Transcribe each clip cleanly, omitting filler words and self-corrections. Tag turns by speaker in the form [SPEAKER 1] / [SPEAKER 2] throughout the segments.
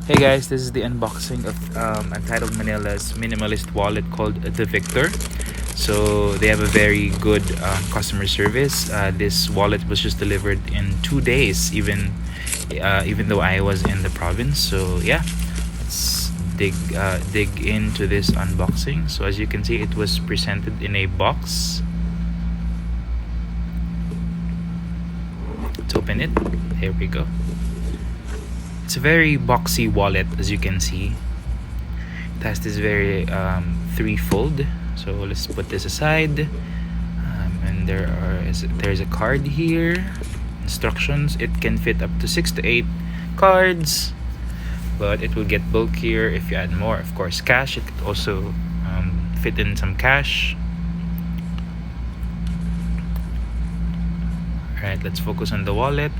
[SPEAKER 1] Hey guys, this is the unboxing of Untitled Manila's minimalist wallet called the Viktor. So they have a very good customer service. This wallet was just delivered in 2 days, even though I was in the province. So yeah, let's dig into this unboxing. So as you can see, it was presented in a box. Let's open it. Here we go. It's a very boxy wallet, as you can see. It has this very three-fold. So let's put this aside. And there's a card here. Instructions. It can fit up to 6 to 8 cards, but it will get bulkier if you add more. Of course, cash. It could also fit in some cash. Alright, let's focus on the wallet.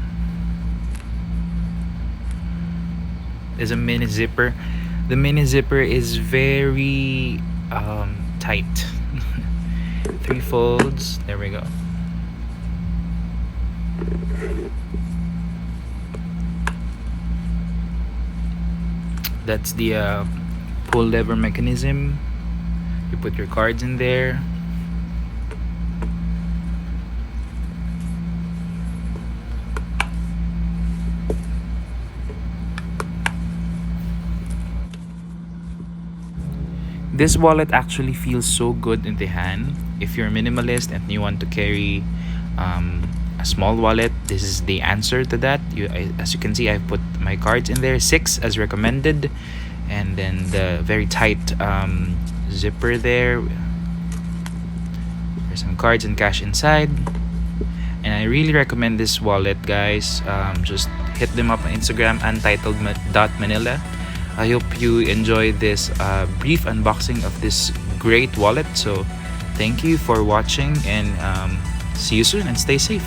[SPEAKER 1] There's a mini zipper. The mini zipper is very tight. 3 folds. There we go. That's the pull lever mechanism. You put your cards in there. This wallet actually feels so good in the hand. If you're a minimalist and you want to carry a small wallet, this is the answer to that. As you can see, I've put my cards in there, 6 as recommended, and then the very tight zipper there. There's some cards and cash inside, and I really recommend this wallet, guys. Just hit them up on Instagram, untitled.manila. I hope you enjoyed this brief unboxing of this great wallet. So thank you for watching, and see you soon, and stay safe.